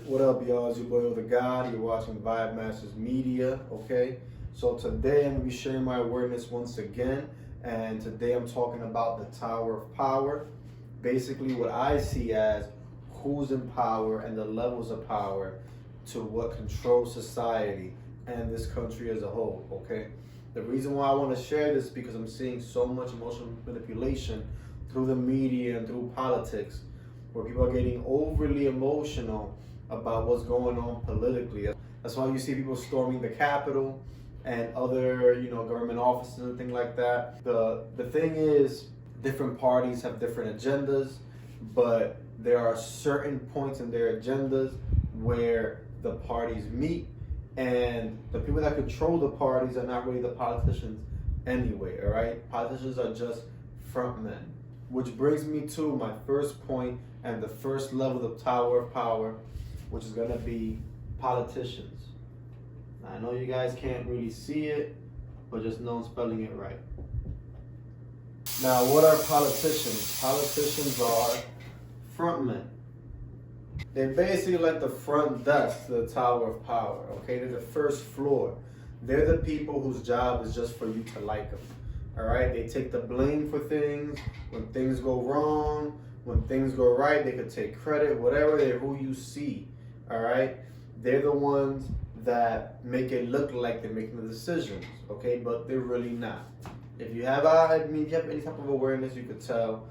What up, y'all? It's your boy With The God. You're watching Vibe Masters Media, okay? So today I'm going to be sharing my awareness once again, and today I'm talking about the Tower of Power. Basically what I see as who's in power and the levels of power to what controls society and this country as a whole, okay? The reason why I want to share this is because I'm seeing so much emotional manipulation through the media and through politics, where people are getting overly emotional about what's going on politically. That's why you see people storming the Capitol and other, government offices and things like that. The thing is, different parties have different agendas, but there are certain points in their agendas where the parties meet, and the people that control the parties are not really the politicians anyway, all right? Politicians are just front men. Which brings me to my first point and the first level of Tower of Power, which is going to be politicians. Now, I know you guys can't really see it, but just know I'm spelling it right. Now, what are politicians? Politicians are frontmen. They're basically like the front desk to the Tower of Power, okay? They're the first floor. They're the people whose job is just for you to like them. All right, they take the blame for things. When things go wrong, when things go right, they could take credit, whatever. They're who you see. All right, they're the ones that make it look like they're making the decisions. Okay, but they're really not. If you have, if you have any type of awareness, you could tell,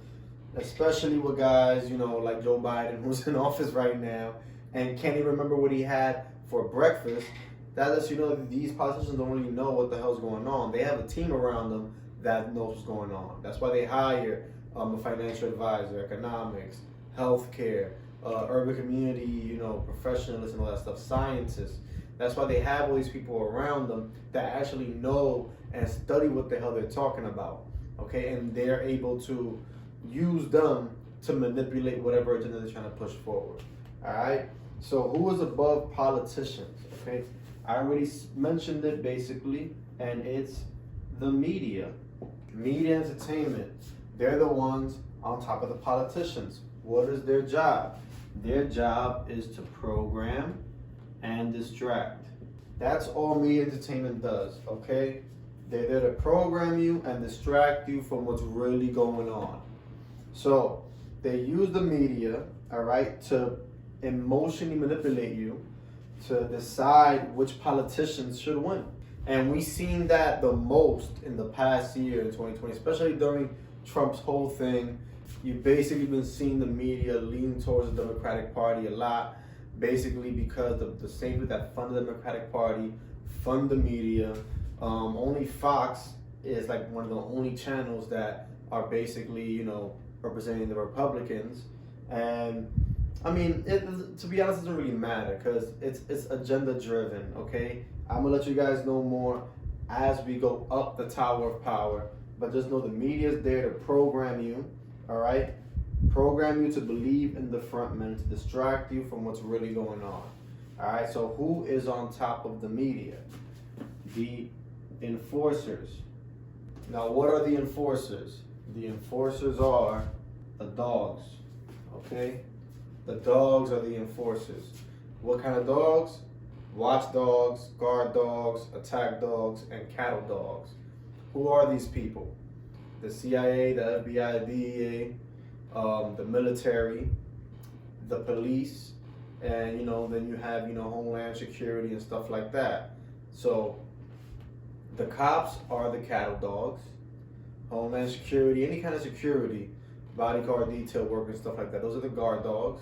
especially with guys, like Joe Biden, who's in office right now and can't even remember what he had for breakfast. That lets you know that these politicians don't really know what the hell's going on. They have a team around them that knows what's going on. That's why they hire a financial advisor, economics, healthcare, urban community, professionalism, all that stuff, scientists. That's why they have all these people around them that actually know and study what the hell they're talking about, okay? And they're able to use them to manipulate whatever agenda they're trying to push forward, all right? So who is above politicians, okay? I already mentioned it basically, and it's the media. Media entertainment, they're the ones on top of the politicians. What is their job? Their job is to program and distract. That's all media entertainment does, okay? They're there to program you and distract you from what's really going on. So they use the media, all right, to emotionally manipulate you to decide which politicians should win. And we've seen that the most in the past year in 2020, especially during Trump's whole thing. You've basically been seeing the media lean towards the Democratic Party a lot, basically because the same people that fund the Democratic Party fund the media. Only Fox is like one of the only channels that are basically, representing the Republicans. And I mean, to be honest, it doesn't really matter because it's agenda driven, okay? I'm gonna let you guys know more as we go up the Tower of Power, but just know the media is there to program you, all right? Program you to believe in the front men, to distract you from what's really going on, all right? So who is on top of the media? The enforcers. Now, what are the enforcers? The enforcers are the dogs, okay? The dogs are the enforcers. What kind of dogs? Watchdogs, guard dogs, attack dogs, and cattle dogs. Who are these people? The CIA, the FBI, the DEA, the military, the police, and then you have Homeland Security and stuff like that. So the cops are the cattle dogs. Homeland Security, any kind of security, bodyguard, detail work, and stuff like that. Those are the guard dogs.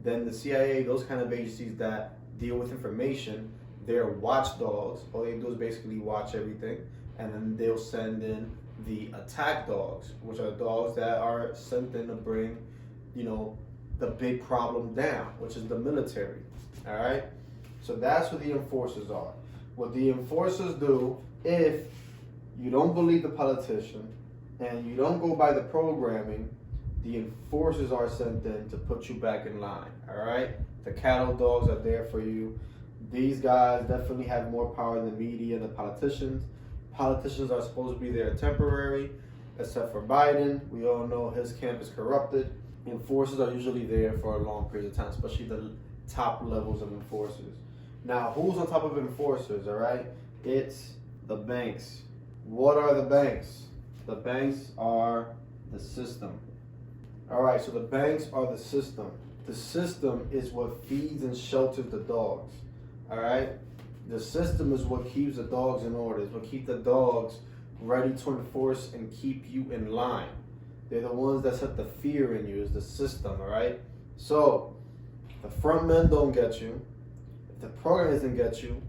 Then the CIA, those kind of agencies that deal with information, they're watchdogs. All they do is basically watch everything, and then they'll send in the attack dogs, which are dogs that are sent in to bring, the big problem down, which is the military. All right. So that's what the enforcers are. What the enforcers do, if you don't believe the politician and you don't go by the programming, the enforcers are sent in to put you back in line, all right? The cattle dogs are there for you. These guys definitely have more power than the media and the politicians. Politicians are supposed to be there temporary, except for Biden. We all know his camp is corrupted. Enforcers are usually there for a long period of time, especially the top levels of enforcers. Now, who's on top of enforcers, all right? It's the banks. What are the banks? The banks are the system. All right, so the banks are the system. The system is what feeds and shelters the dogs, all right? The system is what keeps the dogs in order. It's what keeps the dogs ready to enforce and keep you in line. They're the ones that set the fear in you, is the system, all right? So, if the front men don't get you, if the program doesn't get you,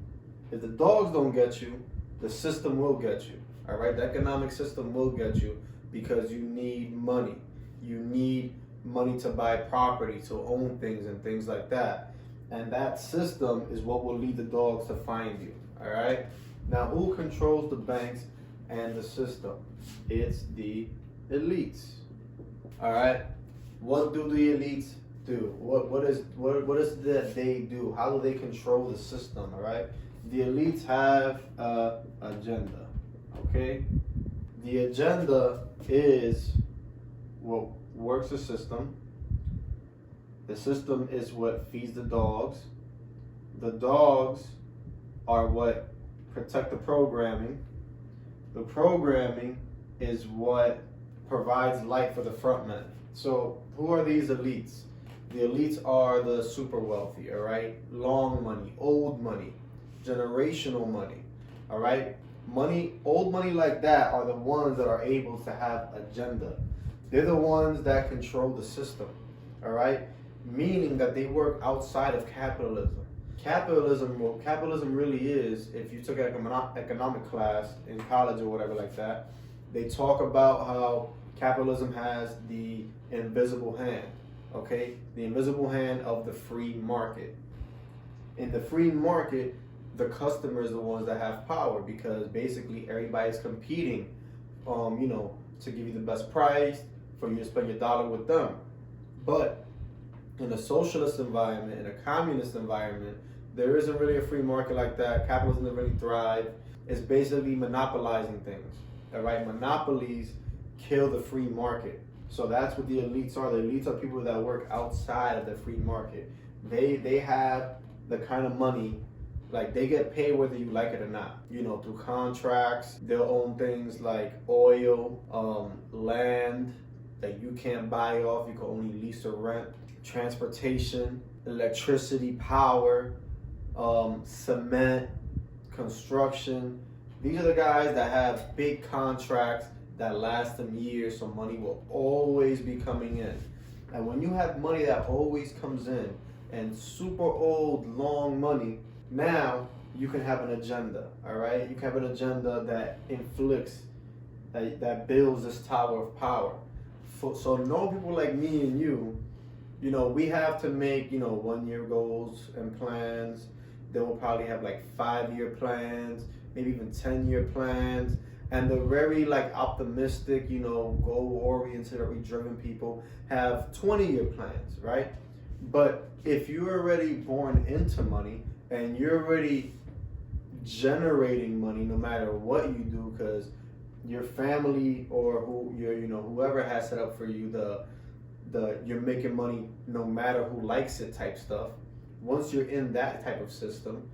if the dogs don't get you, the system will get you, all right? The economic system will get you because you need money. You need money to buy property, to own things and things like that. And that system is what will lead the dogs to find you, all right? Now, who controls the banks and the system? It's the elites, all right? What do the elites do? What is it that they do? How do they control the system, all right? The elites have an agenda, okay? The agenda is what works the system. The system is what feeds the dogs. The dogs are what protect the programming. The programming is what provides light for the front men. So who are these elites? The elites are the super wealthy, all right? Long money, old money, generational money, all right? Money, old money like that are the ones that are able to have agenda. They're the ones that control the system, all right? Meaning that they work outside of capitalism. What capitalism really is, if you took economic class in college or whatever like that, they talk about how capitalism has the invisible hand, okay? The invisible hand of the free market. In the free market, the customers are the ones that have power because basically everybody's competing, to give you the best price, for you to spend your dollar with them. But in a socialist environment, in a communist environment, there isn't really a free market like that. Capitalism doesn't really thrive. It's basically monopolizing things, all right? Monopolies kill the free market. So that's what the elites are. The elites are people that work outside of the free market. They have the kind of money, like they get paid whether you like it or not, through contracts. They'll own things like oil, land that you can't buy off, you can only lease or rent, transportation, electricity, power, cement, construction. These are the guys that have big contracts that last them years, so money will always be coming in. And when you have money that always comes in and super old, long money, now you can have an agenda, all right? You can have an agenda that inflicts, that builds this tower of power. So normal people like me and you, we have to make, 1 year goals and plans. Then we'll probably have like 5-year plans, maybe even 10-year plans. And the very optimistic, goal-oriented or driven people have 20-year plans, right? But if you're already born into money and you're already generating money no matter what you do, because your family or whoever has set up for you you're making money no matter who likes it type stuff. Once you're in that type of system,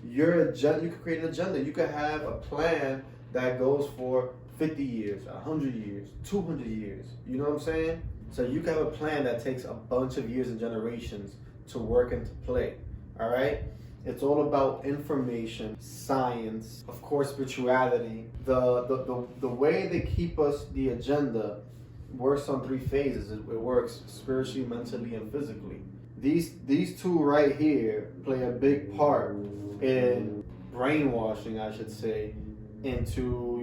you can create an agenda. You can have a plan that goes for 50 years, 100 years, 200 years. You know what I'm saying? So you can have a plan that takes a bunch of years and generations to work and to play. All right? It's all about information, science, of course, spirituality. The way they keep us, the agenda, works on 3 phases. It works spiritually, mentally, and physically. These two right here play a big part in brainwashing, I should say, into,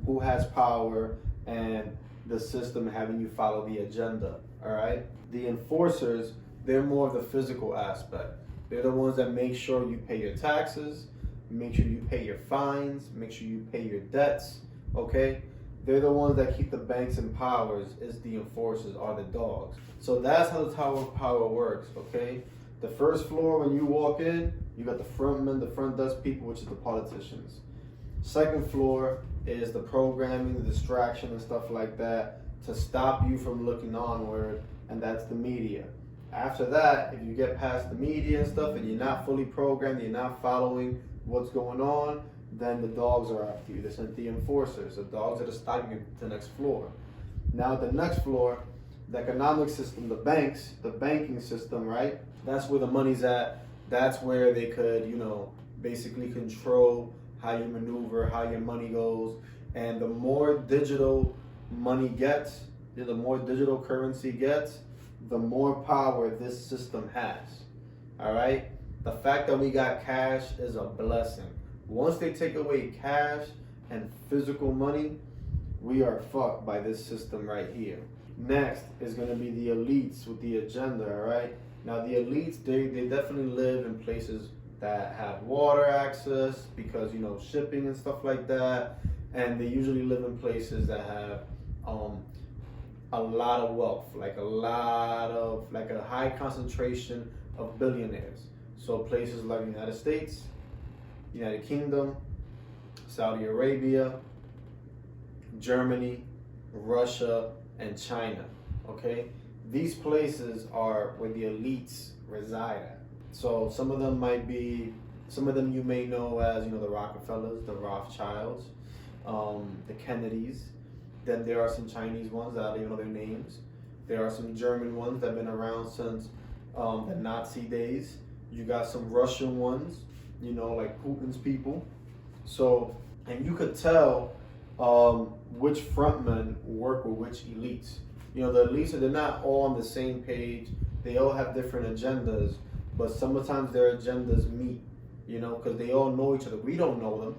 who has power and the system having you follow the agenda, all right? The enforcers, they're more of the physical aspect. They're the ones that make sure you pay your taxes, make sure you pay your fines, make sure you pay your debts, okay? They're the ones that keep the banks in powers, is the enforcers, are the dogs. So that's how the Tower of Power works, okay? The first floor, when you walk in, you got the front men, the front desk people, which is the politicians. Second floor is the programming, the distraction and stuff like that to stop you from looking onward, and that's the media. After that, if you get past the media and stuff and you're not fully programmed, you're not following what's going on, then the dogs are after you. They sent the enforcers. The dogs are stopping you at the next floor. Now the next floor, the economic system, the banks, the banking system, right? That's where the money's at. That's where they could, basically control how you maneuver, how your money goes. And the more digital money gets, the more digital currency gets, the more power this system has. All right? The fact that we got cash is a blessing. Once they take away cash and physical money, we are fucked by this system right here. Next is going to be the elites with the agenda, all right? Now, the elites, they definitely live in places that have water access because, shipping and stuff like that. And they usually live in places that have a lot of wealth, like a high concentration of billionaires. So places like the United States, United Kingdom, Saudi Arabia, Germany, Russia, and China, okay? These places are where the elites reside at. So some of them you may know as, the Rockefellers, the Rothschilds, the Kennedys. Then there are some Chinese ones that I don't even know their names. There are some German ones that have been around since the Nazi days. You got some Russian ones, like Putin's people. So, and you could tell which frontmen work with which elites. The elites, they're not all on the same page. They all have different agendas, but sometimes their agendas meet, because they all know each other. We don't know them.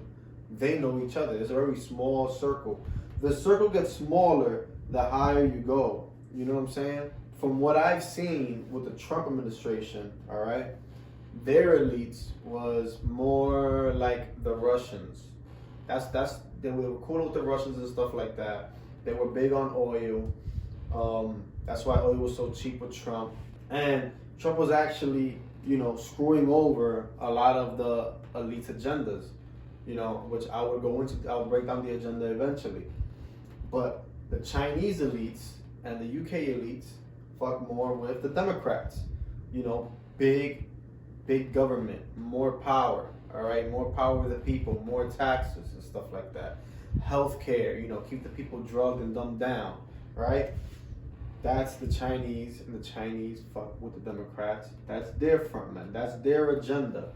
They know each other. It's a very small circle. The circle gets smaller the higher you go. You know what I'm saying? From what I've seen with the Trump administration, all right, their elites was more like the Russians. They were cool with the Russians and stuff like that. They were big on oil. That's why oil was so cheap with Trump. And Trump was actually, screwing over a lot of the elite agendas, which I would go into. I'll break down the agenda eventually. But the Chinese elites and the UK elites fuck more with the Democrats. Big government, more power, all right? More power with the people, more taxes and stuff like that. Healthcare, keep the people drugged and dumbed down, right? That's the Chinese, and the Chinese fuck with the Democrats. That's their frontmen. That's their agenda.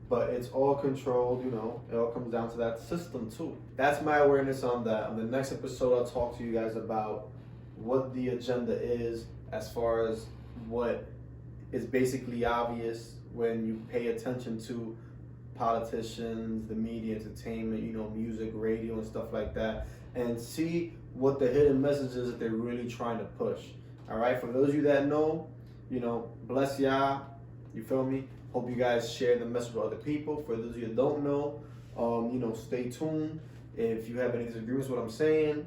But it's all controlled, it all comes down to that system too. That's my awareness on that. On the next episode, I'll talk to you guys about what the agenda is as far as what is basically obvious when you pay attention to politicians, the media, entertainment, music, radio, and stuff like that, and see what the hidden message is that they're really trying to push. All right, for those of you that know, bless y'all. You feel me? Hope you guys share the message with other people. For those of you that don't know, stay tuned. If you have any disagreements with what I'm saying,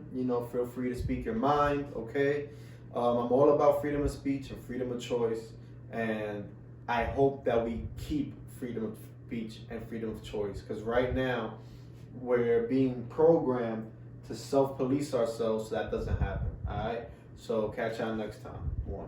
feel free to speak your mind, okay? I'm all about freedom of speech and freedom of choice, and I hope that we keep freedom of speech and freedom of choice, because right now we're being programmed to self-police ourselves so that doesn't happen, all right? So catch y'all next time. One.